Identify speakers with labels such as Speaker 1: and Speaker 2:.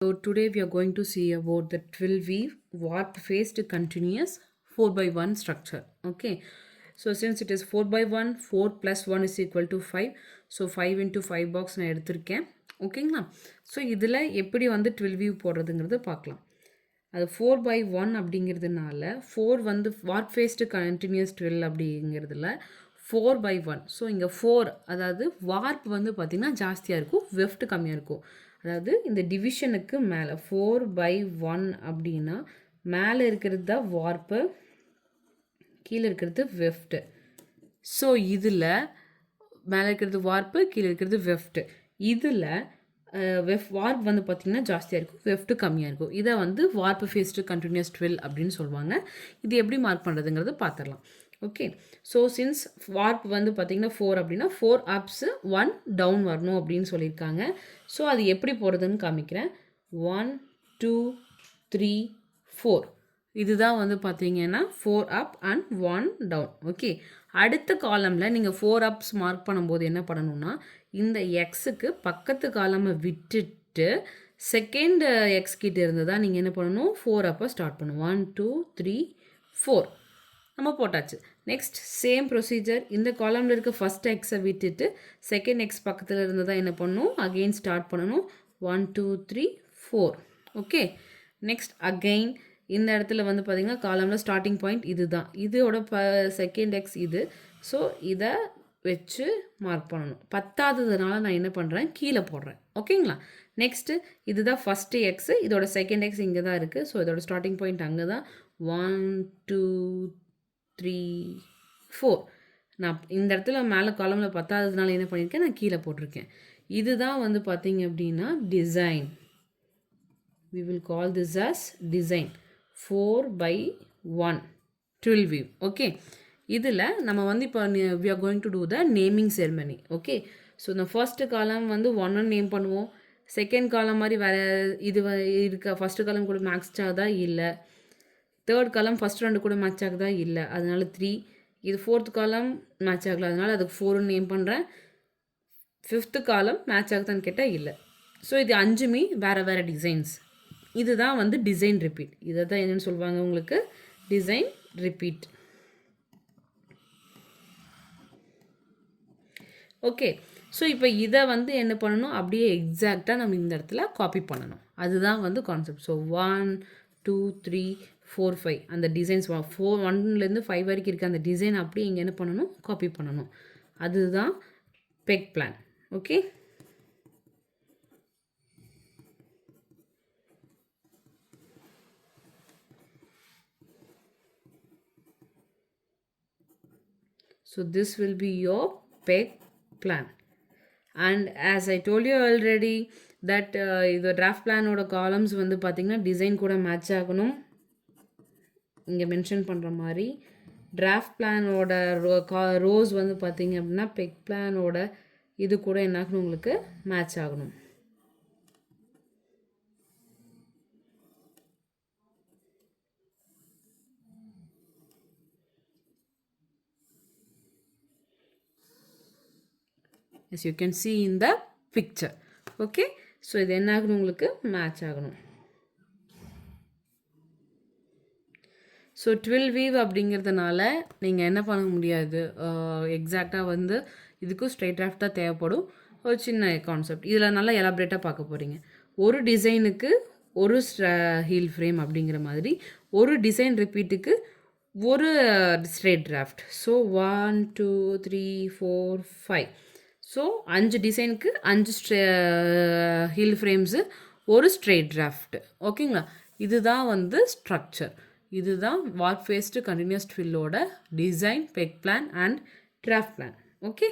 Speaker 1: So today we are going to see about the twill weave warp faced continuous 4 by 1 structure. Okay. So since it is 4 by 1, 4 plus 1 is equal to 5. So 5 into 5 box நான் எடுத்திருக்கேன். ஓகேங்களா. So இதில் எப்படி வந்து ட்வில் view போடுறதுங்கிறது பார்க்கலாம். அது 4 by 1 அப்படிங்கிறதுனால 4 வந்து வார்ப் ஃபேஸ்டு கண்டினியூஸ் ட்வில் அப்படிங்கிறதுல 4 by 1. ஸோ இங்கே 4 அதாவது வார்ப் வந்து பார்த்திங்கன்னா ஜாஸ்தியாக இருக்கும், வெஃப்ட் கம்மியாக இருக்கும். அதாவது இந்த டிவிஷனுக்கு மேலே 4 by 1 அப்படின்னா மேலே இருக்கிறது தான் வார்ப்பு, கீழே இருக்கிறது வெஃப்ட்டு. ஸோ இதில் மேலே இருக்கிறது வார்ப்பு, கீழே இருக்கிறது வெஃப்ட்டு. இதில் வார்ப் வந்து பார்த்திங்கன்னா ஜாஸ்தியாக இருக்கும், வெஃப்ட்டு கம்மியாக இருக்கும். இதை வந்து வார்ப்பு ஃபேஸ்டு கண்டினியூஸ் ட்வில் அப்படின்னு சொல்லுவாங்க. இது எப்படி மார்க் பண்ணுறதுங்கிறது பார்த்துடலாம். ஓகே. ஸோ சின்ஸ் வார்ப் வந்து பார்த்திங்கன்னா 4 அப்படின்னா 4 அப்ஸு 1 டவுன் வரணும் அப்படின்னு சொல்லியிருக்காங்க. ஸோ அது எப்படி போகிறதுன்னு காமிக்கிறேன். 1 2 3 4 இதுதான் வந்து பார்த்தீங்கன்னா 4 அப் அண்ட் 1 டவுன். ஓகே. அடுத்த காலமில் நீங்கள் 4 அப்ஸ் மார்க் பண்ணும்போது என்ன பண்ணணும்னா இந்த எக்ஸுக்கு பக்கத்து காலமை விட்டுட்டு செகண்ட் எக்ஸ் கிட்ட இருந்து தான் நீங்கள் என்ன பண்ணணும் 4 அப்போ ஸ்டார்ட் பண்ணணும். 1 2 3 4 நம்ம போட்டாச்சு. நெக்ஸ்ட் சேம் ப்ரொசீஜர், இந்த காலமில் இருக்க ஃபஸ்ட் எக்ஸை விட்டுட்டு செகண்ட் எக்ஸ் பக்கத்தில் இருந்து தான் என்ன பண்ணணும் அகெயின் ஸ்டார்ட் பண்ணணும். 1 2 3 4. ஓகே. நெக்ஸ்ட் அகெயின் இந்த இடத்துல வந்து பார்த்திங்கன்னா காலமில் ஸ்டார்டிங் பாயிண்ட் இது தான், இதோட செகண்ட் எக்ஸ் இது. ஸோ இதை வச்சு மார்க் பண்ணணும். பத்தாததுனால நான் என்ன பண்ணுறேன் கீழே போடுறேன். ஓகேங்களா. நெக்ஸ்ட்டு இதுதான் ஃபஸ்ட்டு எக்ஸு, இதோட செகண்ட் எக்ஸ் இங்கே தான் இருக்குது. ஸோ இதோட ஸ்டார்டிங் பாயிண்ட் அங்கே தான். 1 2 3 4. நான் இந்த இடத்துல மேலே காலமில் பத்தாததுனால என்ன பண்ணியிருக்கேன் நான் கீழே போட்டிருக்கேன். இதுதான் வந்து பார்த்திங்க அப்படின்னா design. we will call this as design 4 by 1 twill weave. Okay. இதில் நம்ம வந்து இப்போ we are going to do the naming ceremony. Okay. So இந்த ஃபர்ஸ்ட் காலம் வந்து 1 நேம் பண்ணுவோம். செகண்ட் காலம் மாதிரி வேறு இது இருக்க ஃபஸ்ட்டு காலம் கூட மேட்ச் ஆகுதா இல்லை, தேர்ட் காலம் ஃபஸ்ட் 2 கூட மேட்ச் ஆகுதா இல்லை, அதனால 3. இது ஃபோர்த் காலம் மேட்ச் ஆகலை, அதனால் அதுக்கு 4 நேம் பண்ணுறேன். ஃபிஃப்த்து காலம் மேட்ச் ஆகுதான்னு கேட்டால் இல்லை. ஸோ இது 5மே வேறு வேறு டிசைன்ஸ். இதுதான் வந்து டிசைன் ரிப்பீட். இதை தான் என்னென்னு சொல்லுவாங்க உங்களுக்கு டிசைன் ரிப்பீட். ஓகே. ஸோ இப்போ இதை வந்து என்ன பண்ணணும் அப்படியே எக்ஸாக்டாக நம்ம இந்த இடத்துல காப்பி பண்ணணும். அதுதான் வந்து கான்செப்ட். ஸோ 1 2 3 4 5 அந்த டிசைன்ஸ் 1லேருந்து 5 வரைக்கும் இருக்க அந்த டிசைன் அப்படியே இங்கே என்ன பண்ணணும் காப்பி பண்ணணும். அதுதான் பெக் plan. Okay. So this will be your peg plan. And as I told you already that the draft plan ஓட columns வந்து பார்த்திங்கன்னா டிசைன் கூட மேட்ச் ஆகணும். இங்கே மென்ஷன் பண்ணுற மாதிரி டிராஃப்ட் பிளானோட ரோஸ் வந்து பார்த்திங்க அப்படின்னா பெக் பிளானோட இது கூட என்ன ஆகணும் உங்களுக்கு மேட்ச் ஆகணும். as you can see in the picture. Okay. So இது என்ன ஆகணும் உங்களுக்கு மேட்ச் ஆகணும். ஸோ ட்வில் வீவ் அப்படிங்கிறதுனால நீங்கள் என்ன பண்ண முடியாது, எக்ஸாக்டாக வந்து இதுக்கும் ஸ்ட்ரைட் டிராஃப்ட் தான் தேவைப்படும். ஒரு சின்ன கான்செப்ட் இதில் நல்லா எலாபரேட்டாக பார்க்க போகிறீங்க. ஒரு டிசைனுக்கு ஒரு ஹீல் ஃப்ரேம் அப்படிங்கிற மாதிரி ஒரு டிசைன் ரிப்பீட்டுக்கு ஒரு ஸ்ட்ரைட் டிராஃப்ட். ஸோ 1 2 3 4 5. ஸோ 5 டிசைனுக்கு 5 ஹீல் ஃப்ரேம்ஸு ஒரு ஸ்ட்ரெயிட் டிராஃப்ட். ஓகேங்களா. இதுதான் வந்து ஸ்ட்ரக்சர். இதுதான் வார்ப் ஃபேஸ்டு கண்டினியூஸ் ட்வில்லோட design, peg plan and draft plan. Okay.